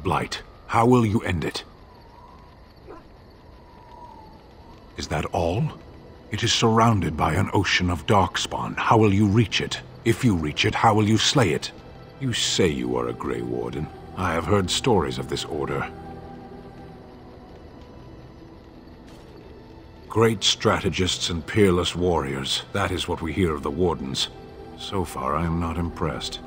The Blight. How will you end it? Is that all? It is surrounded by an ocean of darkspawn. How will you reach it? If you reach it, how will you slay it? You say you are a Grey Warden. I have heard stories of this order. Great strategists and peerless warriors. That is what we hear of the Wardens. So far, I am not impressed.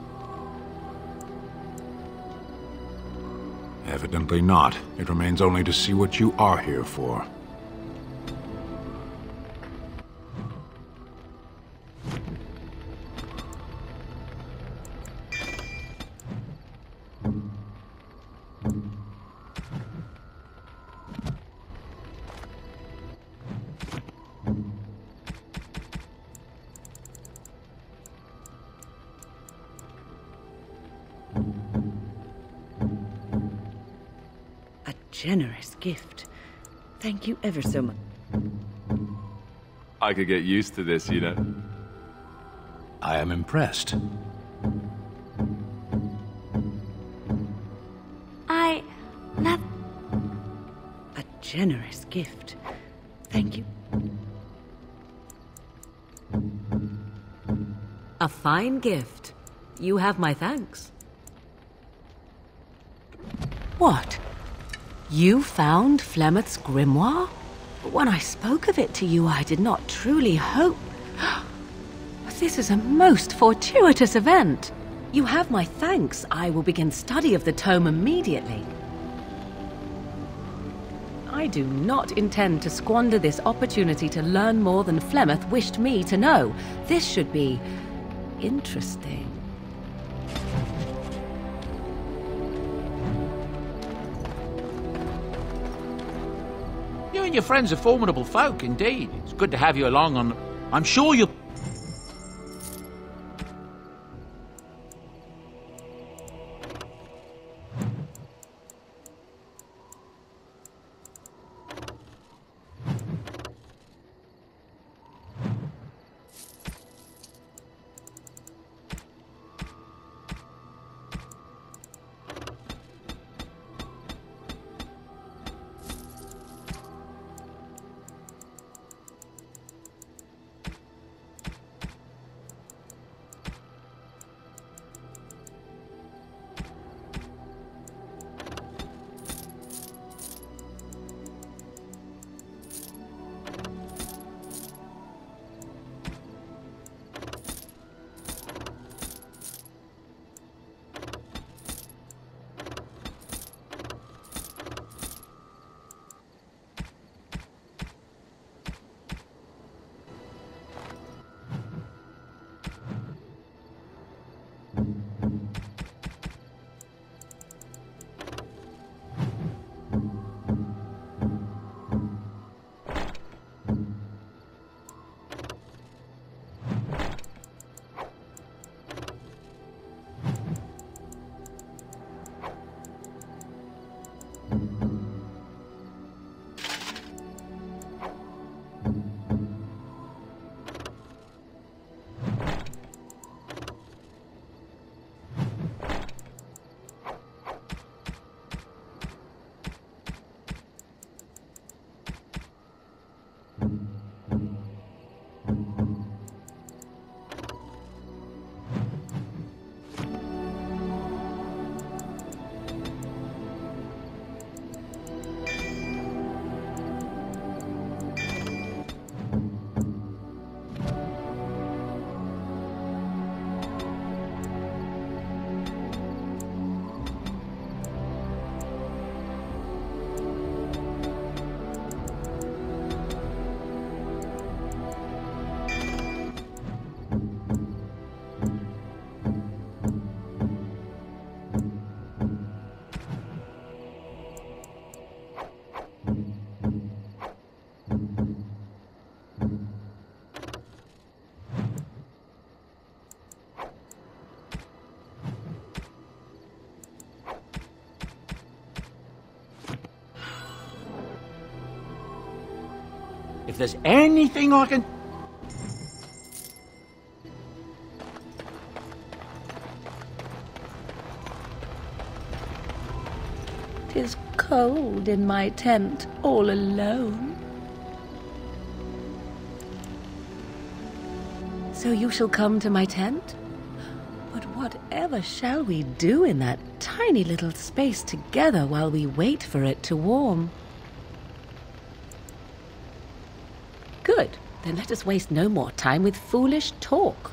Evidently not. It remains only to see what you are here for. Generous gift. Thank you ever so much. I could get used to this, you know. I am impressed. A generous gift. Thank you. A fine gift. You have my thanks. What? You found Flemeth's grimoire? When I spoke of it to you, I did not truly hope... This is a most fortuitous event. You have my thanks. I will begin study of the tome immediately. I do not intend to squander this opportunity to learn more than Flemeth wished me to know. This should be... interesting. You and your friends are formidable folk, indeed. It's good to have you along on... I'm sure you'll... If there's anything I can... 'Tis cold in my tent, all alone. So you shall come to my tent? But whatever shall we do in that tiny little space together while we wait for it to warm? Good. Then let us waste no more time with foolish talk.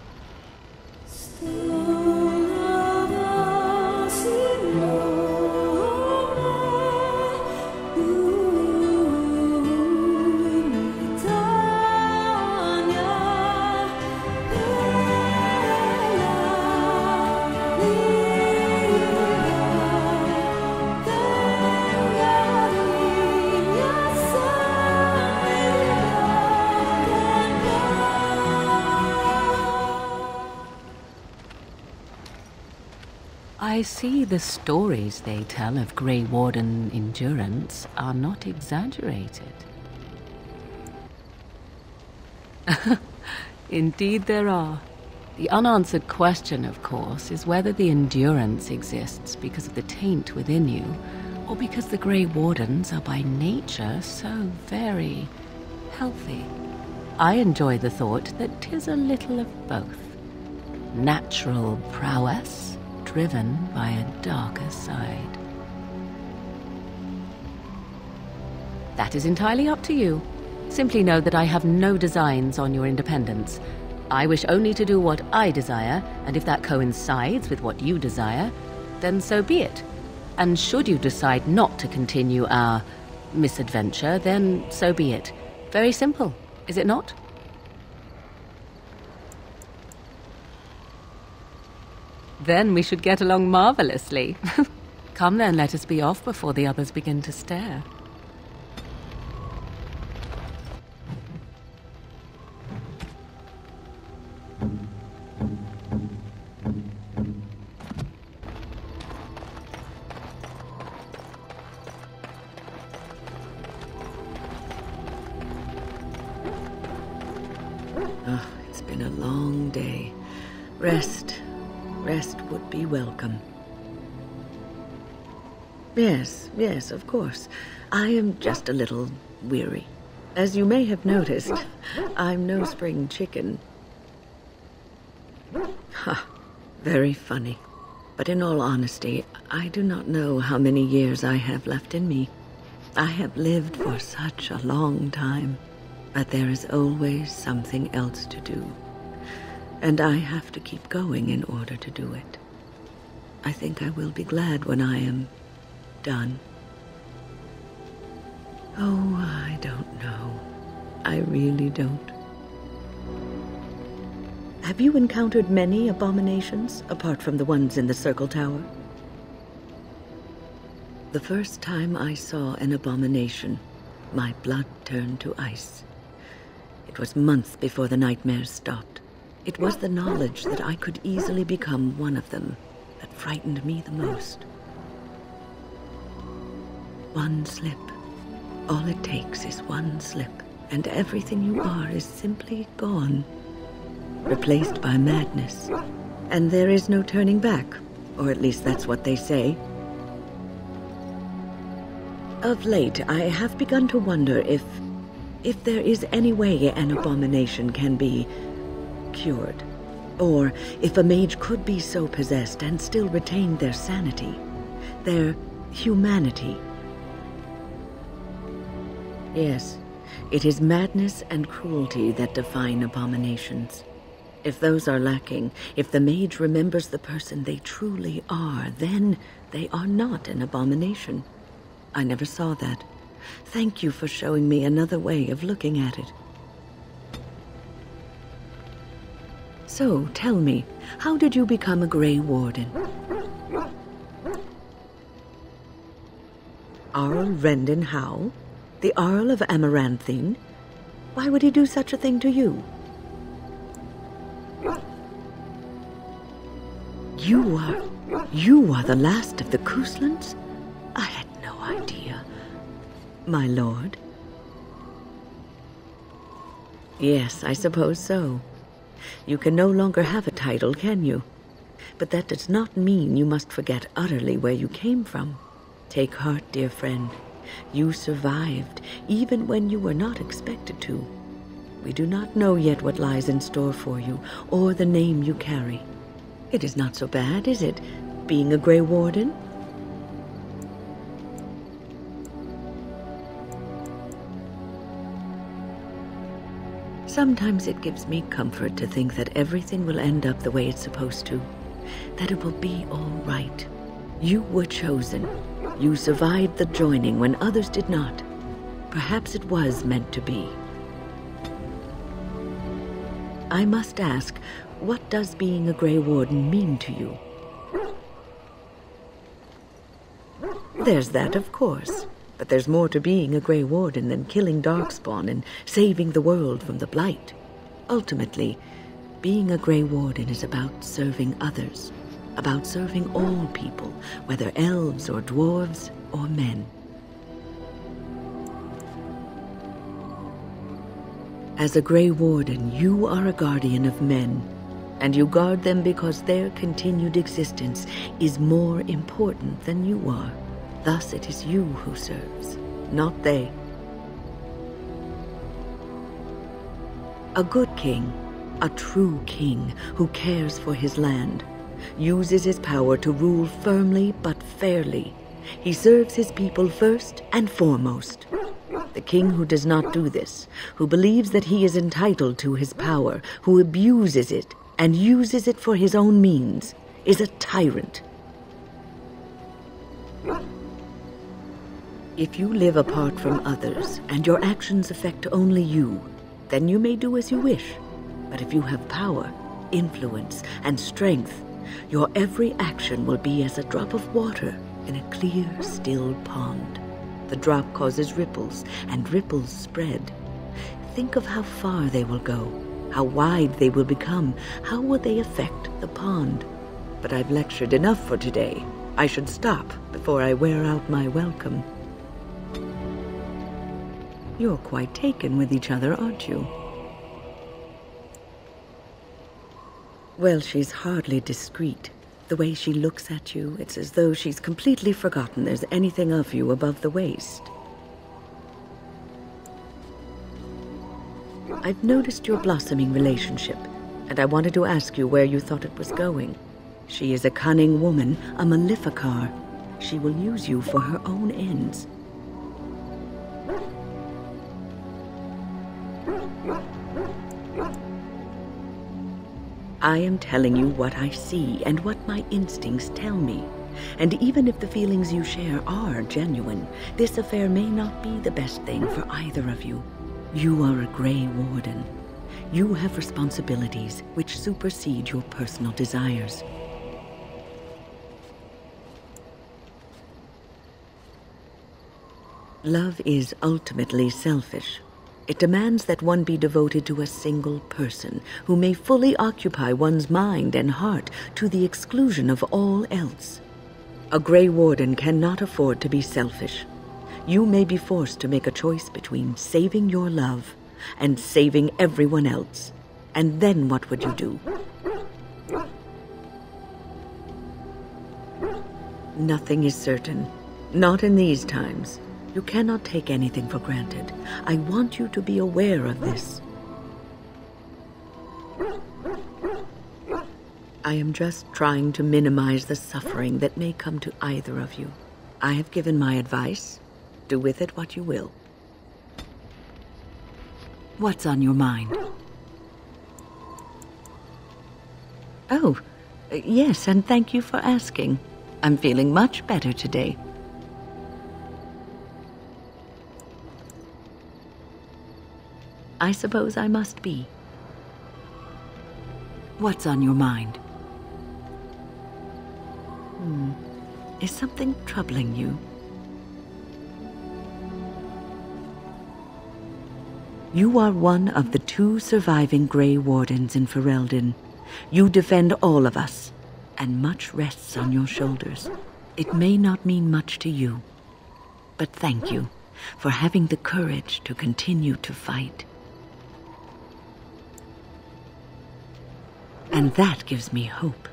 I see the stories they tell of Grey Warden endurance are not exaggerated. Indeed there are. The unanswered question, of course, is whether the endurance exists because of the taint within you, or because the Grey Wardens are by nature so very healthy. I enjoy the thought that 'tis a little of both. Natural prowess driven by a darker side. That is entirely up to you. Simply know that I have no designs on your independence. I wish only to do what I desire, and if that coincides with what you desire, then so be it. And should you decide not to continue our misadventure, then so be it. Very simple, is it not? Then we should get along marvelously. Come then, let us be off before the others begin to stare. Oh, it's been a long day. Rest would be welcome. Yes, of course. I am just a little weary. As you may have noticed, I'm no spring chicken. Ha, very funny. But in all honesty, I do not know how many years I have left in me. I have lived for such a long time, but there is always something else to do. And I have to keep going in order to do it. I think I will be glad when I am done. Oh, I don't know. I really don't. Have you encountered many abominations, apart from the ones in the Circle Tower? The first time I saw an abomination, my blood turned to ice. It was months before the nightmares stopped. It was the knowledge that I could easily become one of them that frightened me the most. One slip. All it takes is one slip, and everything you are is simply gone. Replaced by madness. And there is no turning back, or at least that's what they say. Of late, I have begun to wonder if there is any way an abomination can be cured, or if a mage could be so possessed and still retain their sanity, their humanity. Yes, it is madness and cruelty that define abominations. If those are lacking, if the mage remembers the person they truly are, then they are not an abomination. I never saw that. Thank you for showing me another way of looking at it. So, tell me, how did you become a Grey Warden? Arl Rendon Howe? The Arl of Amaranthine? Why would he do such a thing to you? You are the last of the Couslands? I had no idea. My lord? Yes, I suppose so. You can no longer have a title, can you? But that does not mean you must forget utterly where you came from. Take heart, dear friend. You survived, even when you were not expected to. We do not know yet what lies in store for you, or the name you carry. It is not so bad, is it, being a Grey Warden? Sometimes it gives me comfort to think that everything will end up the way it's supposed to, that it will be all right. You were chosen. You survived the joining when others did not. Perhaps it was meant to be. I must ask, what does being a Grey Warden mean to you? There's that, of course. But there's more to being a Grey Warden than killing Darkspawn and saving the world from the Blight. Ultimately, being a Grey Warden is about serving others, about serving all people, whether elves or dwarves or men. As a Grey Warden, you are a guardian of men, and you guard them because their continued existence is more important than you are. Thus it is you who serves, not they. A good king, a true king who cares for his land, uses his power to rule firmly but fairly. He serves his people first and foremost. The king who does not do this, who believes that he is entitled to his power, who abuses it and uses it for his own means, is a tyrant. If you live apart from others, and your actions affect only you, then you may do as you wish. But if you have power, influence, and strength, your every action will be as a drop of water in a clear, still pond. The drop causes ripples, and ripples spread. Think of how far they will go, how wide they will become, how will they affect the pond. But I've lectured enough for today. I should stop before I wear out my welcome. You're quite taken with each other, aren't you? Well, she's hardly discreet. The way she looks at you, it's as though she's completely forgotten there's anything of you above the waist. I've noticed your blossoming relationship, and I wanted to ask you where you thought it was going. She is a cunning woman, a Maleficar. She will use you for her own ends. I am telling you what I see and what my instincts tell me. And even if the feelings you share are genuine, this affair may not be the best thing for either of you. You are a Grey Warden. You have responsibilities which supersede your personal desires. Love is ultimately selfish. It demands that one be devoted to a single person who may fully occupy one's mind and heart to the exclusion of all else. A Grey Warden cannot afford to be selfish. You may be forced to make a choice between saving your love and saving everyone else. And then what would you do? Nothing is certain. Not in these times. You cannot take anything for granted. I want you to be aware of this. I am just trying to minimize the suffering that may come to either of you. I have given my advice. Do with it what you will. What's on your mind? Oh, yes, and thank you for asking. I'm feeling much better today. I suppose I must be. What's on your mind? Is something troubling you? You are one of the 2 surviving Grey Wardens in Ferelden. You defend all of us, and much rests on your shoulders. It may not mean much to you, but thank you for having the courage to continue to fight. And that gives me hope.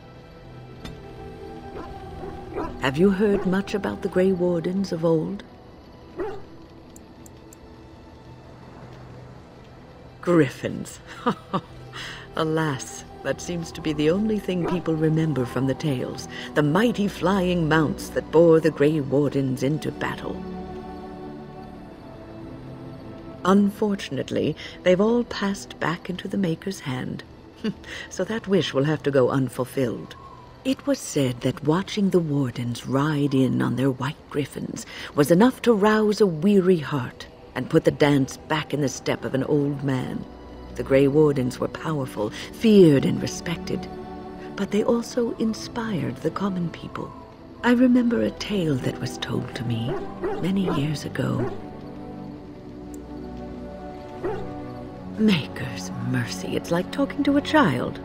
Have you heard much about the Grey Wardens of old? Griffins. Alas, that seems to be the only thing people remember from the tales. The mighty flying mounts that bore the Grey Wardens into battle. Unfortunately, they've all passed back into the Maker's hand. So that wish will have to go unfulfilled. It was said that watching the Wardens ride in on their white griffins was enough to rouse a weary heart and put the dance back in the step of an old man. The Grey Wardens were powerful, feared and respected, but they also inspired the common people. I remember a tale that was told to me many years ago. Maker's mercy, it's like talking to a child.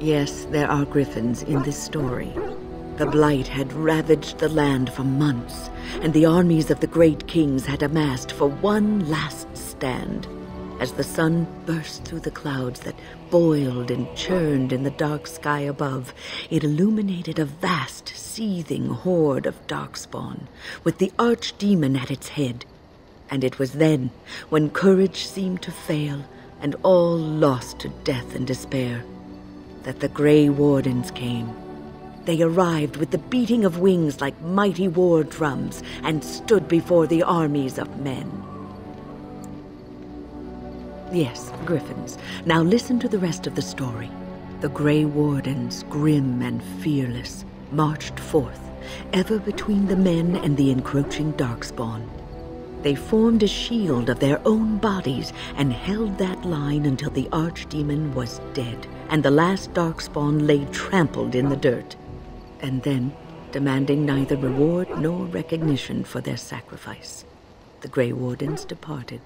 Yes, there are griffins in this story. The blight had ravaged the land for months, and the armies of the great kings had amassed for one last stand. As the sun burst through the clouds that boiled and churned in the dark sky above, it illuminated a vast, seething horde of darkspawn, with the archdemon at its head. And it was then, when courage seemed to fail, and all lost to death and despair, that the Grey Wardens came. They arrived with the beating of wings like mighty war drums and stood before the armies of men. Yes, griffins. Now listen to the rest of the story. The Grey Wardens, grim and fearless, marched forth, ever between the men and the encroaching darkspawn. They formed a shield of their own bodies and held that line until the archdemon was dead and the last darkspawn lay trampled in the dirt. And then, demanding neither reward nor recognition for their sacrifice, the Grey Wardens departed.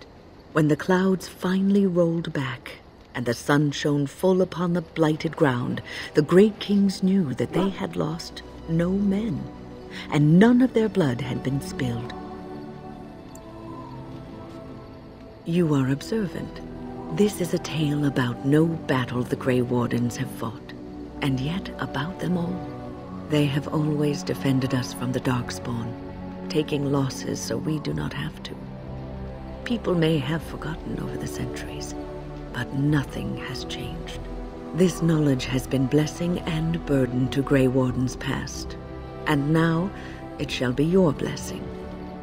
When the clouds finally rolled back and the sun shone full upon the blighted ground, the great kings knew that they had lost no men, and none of their blood had been spilled. You are observant. This is a tale about no battle the Grey Wardens have fought, and yet about them all. They have always defended us from the Darkspawn, taking losses so we do not have to. People may have forgotten over the centuries, but nothing has changed. This knowledge has been blessing and burden to Grey Wardens past, and now it shall be your blessing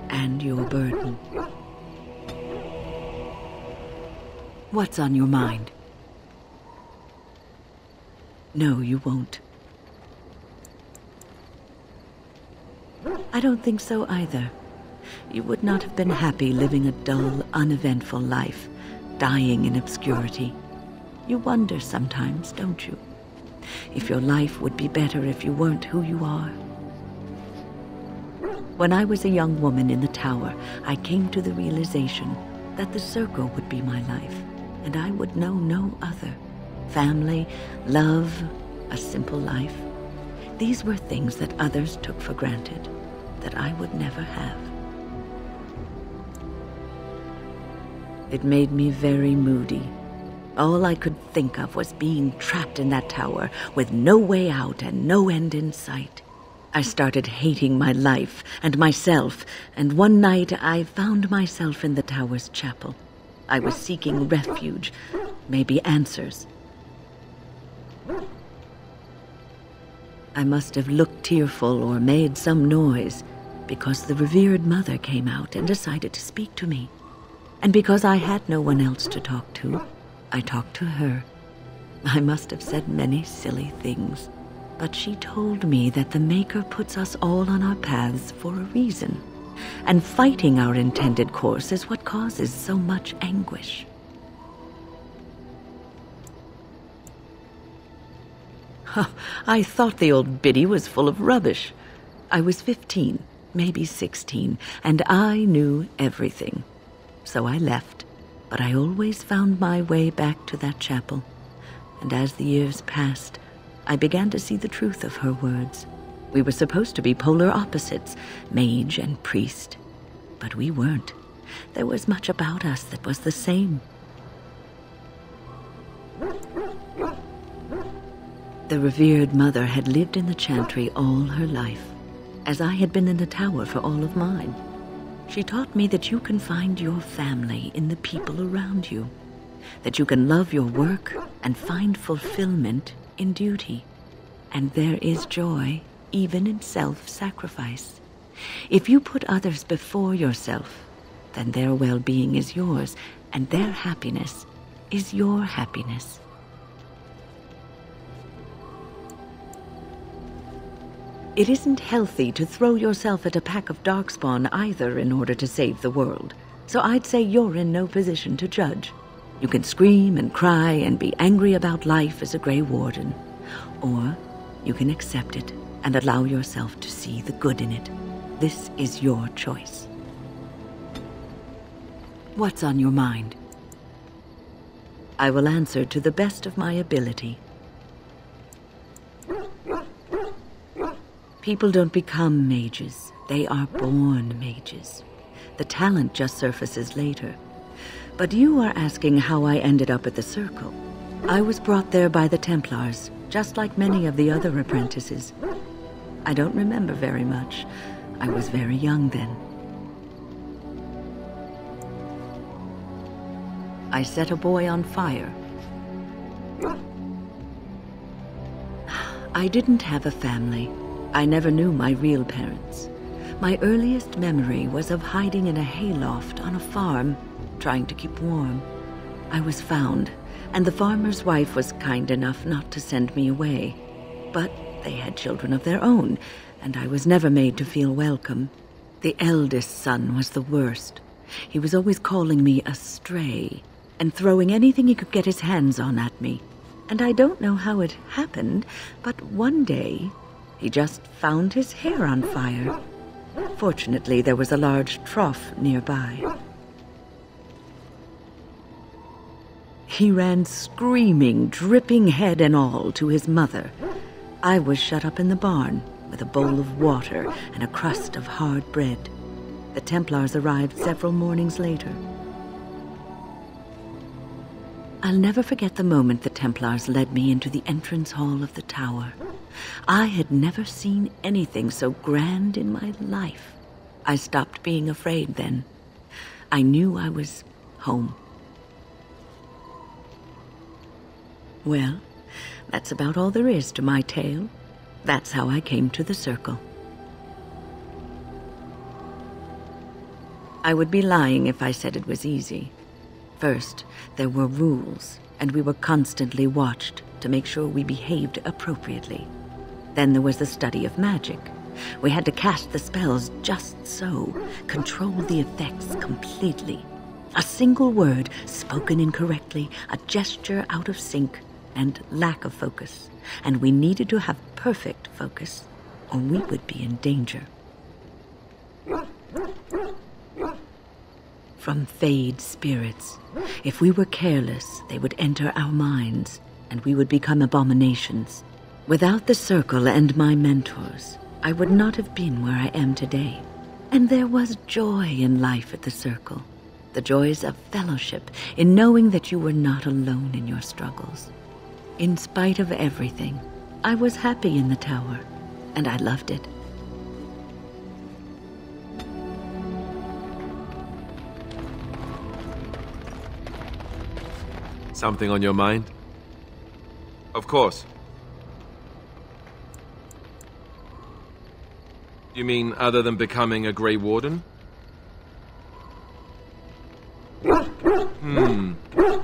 and your burden. What's on your mind? No, you won't. I don't think so either. You would not have been happy living a dull, uneventful life, dying in obscurity. You wonder sometimes, don't you? If your life would be better if you weren't who you are. When I was a young woman in the tower, I came to the realization that the circle would be my life, and I would know no other. Family, love, a simple life. These were things that others took for granted, that I would never have. It made me very moody. All I could think of was being trapped in that tower with no way out and no end in sight. I started hating my life and myself, and one night I found myself in the tower's chapel. I was seeking refuge, maybe answers. I must have looked tearful or made some noise, because the revered mother came out and decided to speak to me. And because I had no one else to talk to, I talked to her. I must have said many silly things, but she told me that the Maker puts us all on our paths for a reason, and fighting our intended course is what causes so much anguish. I thought the old biddy was full of rubbish. I was 15, maybe 16, and I knew everything. So I left, but I always found my way back to that chapel. And as the years passed, I began to see the truth of her words. We were supposed to be polar opposites, mage and priest. But we weren't. There was much about us that was the same. The revered mother had lived in the chantry all her life, as I had been in the tower for all of mine. She taught me that you can find your family in the people around you, that you can love your work and find fulfillment in duty, and there is joy even in self-sacrifice. If you put others before yourself, then their well-being is yours, and their happiness is your happiness. It isn't healthy to throw yourself at a pack of darkspawn either in order to save the world, so I'd say you're in no position to judge. You can scream and cry and be angry about life as a Grey Warden, or you can accept it and allow yourself to see the good in it. This is your choice. What's on your mind? I will answer to the best of my ability. People don't become mages. They are born mages. The talent just surfaces later. But you are asking how I ended up at the Circle. I was brought there by the Templars, just like many of the other apprentices. I don't remember very much. I was very young then. I set a boy on fire. I didn't have a family. I never knew my real parents. My earliest memory was of hiding in a hayloft on a farm, trying to keep warm. I was found, and the farmer's wife was kind enough not to send me away. But they had children of their own, and I was never made to feel welcome. The eldest son was the worst. He was always calling me a stray, and throwing anything he could get his hands on at me. And I don't know how it happened, but one day he just found his hair on fire. Fortunately, there was a large trough nearby. He ran screaming, dripping head and all, to his mother. I was shut up in the barn with a bowl of water and a crust of hard bread. The Templars arrived several mornings later. I'll never forget the moment the Templars led me into the entrance hall of the tower. I had never seen anything so grand in my life. I stopped being afraid then. I knew I was home. Well, that's about all there is to my tale. That's how I came to the Circle. I would be lying if I said it was easy. First, there were rules, and we were constantly watched to make sure we behaved appropriately. Then there was the study of magic. We had to cast the spells just so, control the effects completely. A single word spoken incorrectly, a gesture out of sync, and lack of focus. And we needed to have perfect focus, or we would be in danger. From Fade spirits. If we were careless, they would enter our minds, and we would become abominations. Without the Circle and my mentors, I would not have been where I am today. And there was joy in life at the Circle. The joys of fellowship, in knowing that you were not alone in your struggles. In spite of everything, I was happy in the tower, and I loved it. Something on your mind? Of course. You mean other than becoming a Grey Warden?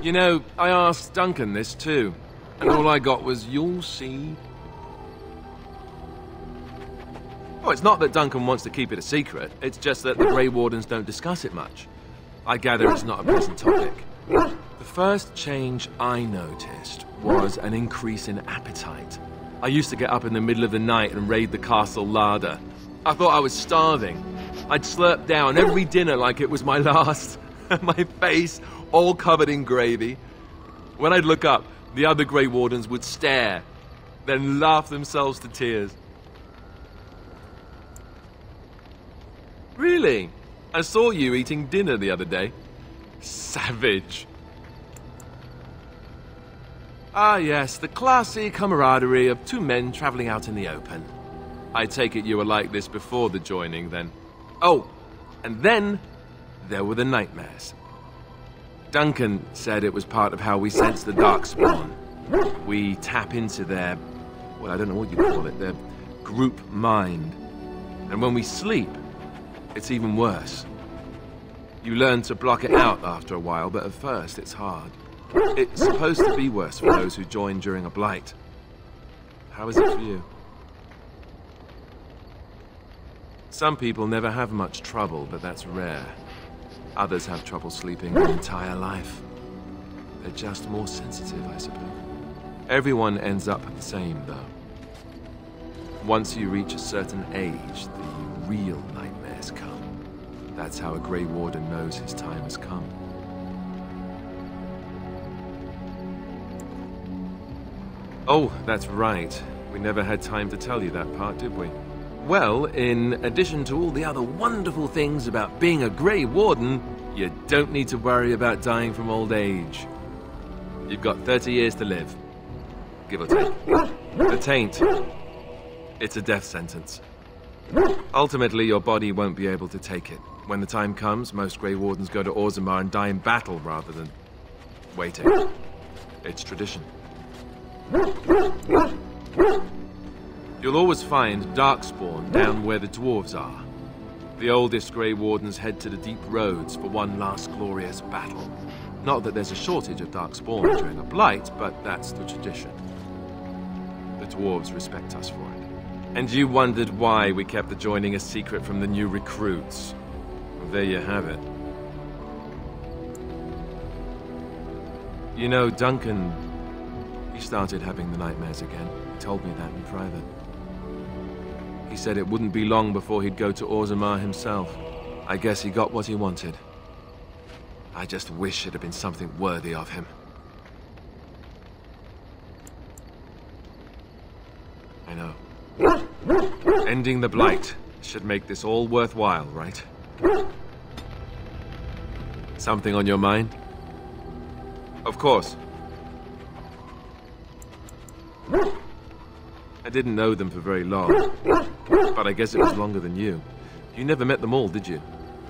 You know, I asked Duncan this too, and all I got was, "You'll see." Oh, it's not that Duncan wants to keep it a secret, it's just that the Grey Wardens don't discuss it much. I gather it's not a present topic. The first change I noticed was an increase in appetite. I used to get up in the middle of the night and raid the castle larder. I thought I was starving. I'd slurp down every dinner like it was my last, my face all covered in gravy. When I'd look up, the other Grey Wardens would stare, then laugh themselves to tears. Really? I saw you eating dinner the other day. Savage. Ah, yes, the classy camaraderie of two men traveling out in the open. I take it you were like this before the joining, then. Oh, and then there were the nightmares. Duncan said it was part of how we sense the Darkspawn. We tap into their, well, I don't know what you call it, their group mind. And when we sleep, it's even worse. You learn to block it out after a while, but at first it's hard. It's supposed to be worse for those who join during a blight. How is it for you? Some people never have much trouble, but that's rare. Others have trouble sleeping their entire life. They're just more sensitive, I suppose. Everyone ends up the same, though. Once you reach a certain age, the real nightmares come. That's how a Grey Warden knows his time has come. Oh, that's right. We never had time to tell you that part, did we? Well, in addition to all the other wonderful things about being a Grey Warden, you don't need to worry about dying from old age. You've got 30 years to live. Give or take. The taint. It's a death sentence. Ultimately, your body won't be able to take it. When the time comes, most Grey Wardens go to Orzammar and die in battle rather than waiting. It's tradition. You'll always find Darkspawn down where the dwarves are. The oldest Grey Wardens head to the deep roads for one last glorious battle. Not that there's a shortage of Darkspawn during a blight, but that's the tradition. The dwarves respect us for it. And you wondered why we kept the joining a secret from the new recruits. Well, there you have it. You know, Duncan, he started having the nightmares again. He told me that in private. He said it wouldn't be long before he'd go to Orzammar himself. I guess he got what he wanted. I just wish it had been something worthy of him. I know. Ending the blight should make this all worthwhile, right? Something on your mind? Of course. I didn't know them for very long, but I guess it was longer than you. You never met them all, did you?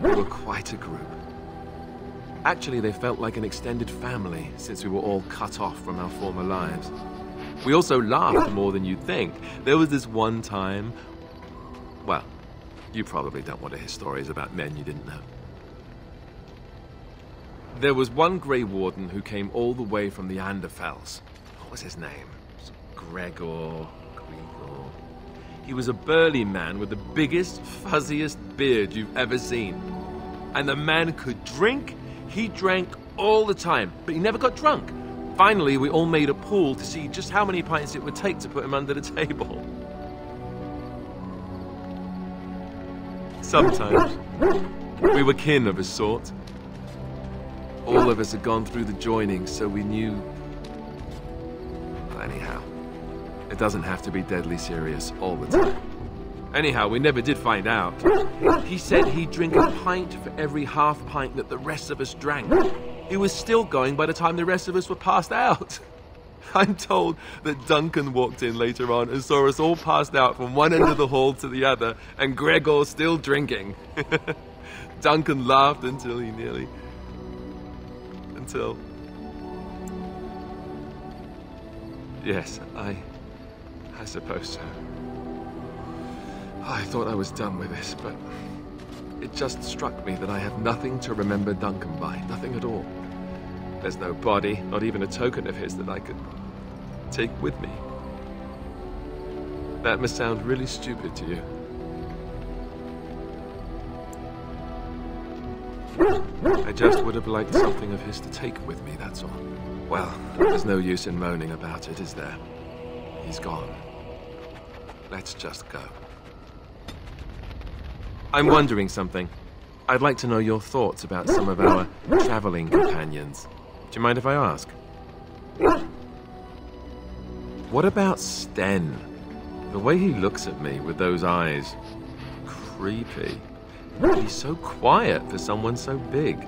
They were quite a group. Actually, they felt like an extended family, since we were all cut off from our former lives. We also laughed more than you'd think. There was this one time... Well, you probably don't want to hear stories about men you didn't know. There was one Grey Warden who came all the way from the Anderfells. What was his name? Gregor... He was a burly man with the biggest, fuzziest beard you've ever seen. And the man could drink. He drank all the time, but he never got drunk. Finally, we all made a pool to see just how many pints it would take to put him under the table. Sometimes, we were kin of a sort. All of us had gone through the joining, so we knew... Well, anyhow, it doesn't have to be deadly serious all the time. Anyhow, we never did find out. He said he'd drink a pint for every half pint that the rest of us drank. He was still going by the time the rest of us were passed out. I'm told that Duncan walked in later on and saw us all passed out from one end of the hall to the other, and Gregor still drinking. Duncan laughed until he nearly... Until... Yes, I suppose so. I thought I was done with this, but it just struck me that I have nothing to remember Duncan by. Nothing at all. There's no body, not even a token of his that I could take with me. That must sound really stupid to you. I just would have liked something of his to take with me, that's all. Well, there's no use in moaning about it, is there? He's gone. Let's just go. I'm wondering something. I'd like to know your thoughts about some of our traveling companions. Do you mind if I ask? What about Sten? The way he looks at me with those eyes. Creepy. He's so quiet for someone so big.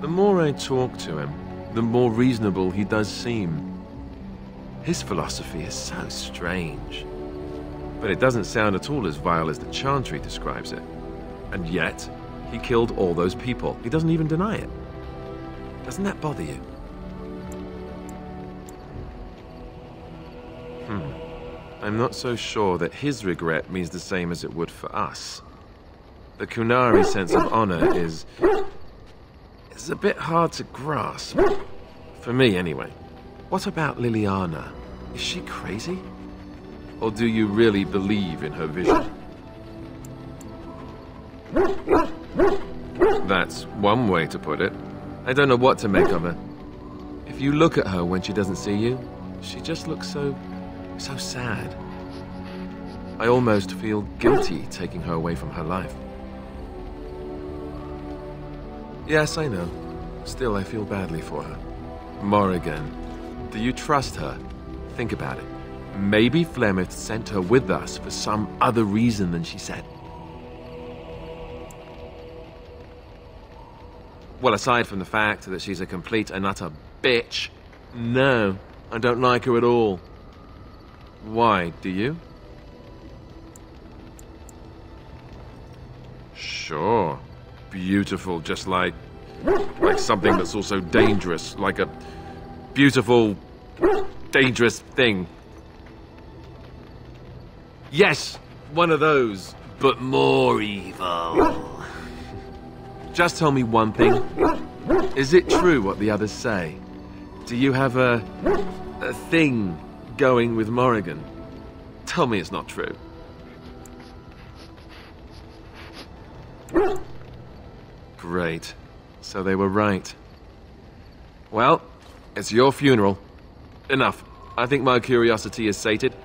The more I talk to him, the more reasonable he does seem. His philosophy is so strange. But it doesn't sound at all as vile as the Chantry describes it. And yet, he killed all those people. He doesn't even deny it. Doesn't that bother you? I'm not so sure that his regret means the same as it would for us. The Kunari sense of honor is a bit hard to grasp. For me, anyway. What about Liliana? Is she crazy? Or do you really believe in her vision? That's one way to put it. I don't know what to make of her. If you look at her when she doesn't see you, she just looks so sad. I almost feel guilty taking her away from her life. Yes, I know. Still, I feel badly for her. Morrigan, do you trust her? Think about it. Maybe Flemeth sent her with us for some other reason than she said. Well, aside from the fact that she's a complete and utter bitch, no, I don't like her at all. Why, do you? Sure. Beautiful, just like something that's also dangerous, like a beautiful, dangerous thing. Yes, one of those, but more evil. Just tell me one thing. Is it true what the others say? Do you have a thing going with Morrigan? Tell me it's not true. Great. So they were right. Well, it's your funeral. Enough. I think my curiosity is sated.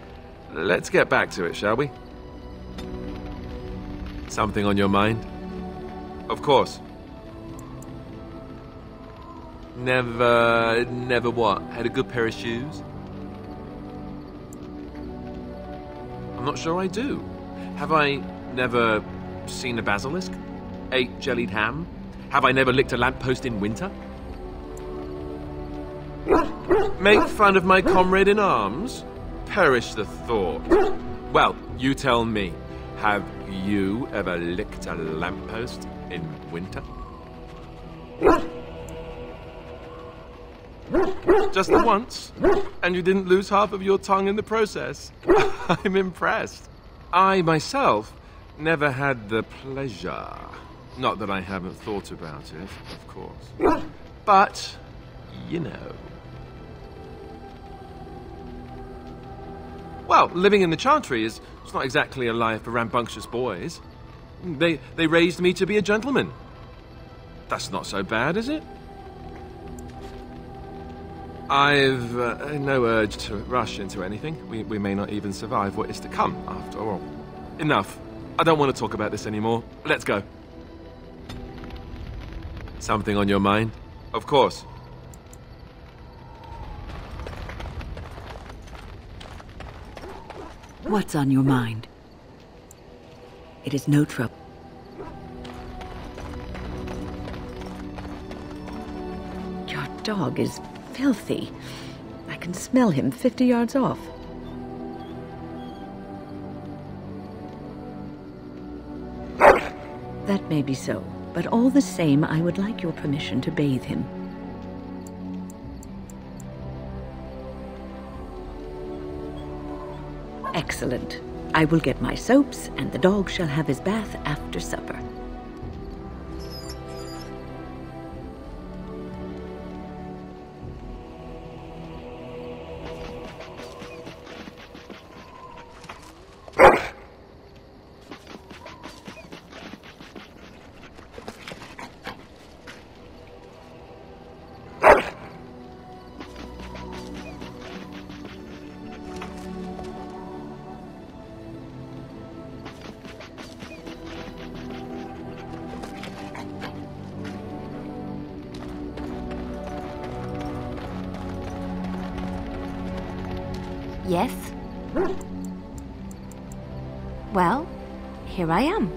Let's get back to it, shall we? Something on your mind? Of course. Never what? Had a good pair of shoes? I'm not sure I do. Have I never seen a basilisk? Ate jellied ham? Have I never licked a lamppost in winter? Make fun of my comrade in arms? Perish the thought. Well, you tell me. Have you ever licked a lamppost in winter? Just the once? And you didn't lose half of your tongue in the process? I'm impressed. I, myself, never had the pleasure. Not that I haven't thought about it, of course. But, you know. Well, living in the Chantry is not exactly a life for rambunctious boys. They raised me to be a gentleman. That's not so bad, is it? I've no urge to rush into anything. We may not even survive what is to come, after all. Enough. I don't want to talk about this anymore. Let's go. Something on your mind? Of course. What's on your mind? It is no trouble. Your dog is filthy. I can smell him 50 yards off. That may be so, but all the same, I would like your permission to bathe him. Excellent. I will get my soaps, and the dog shall have his bath after supper. Yes? Well, here I am.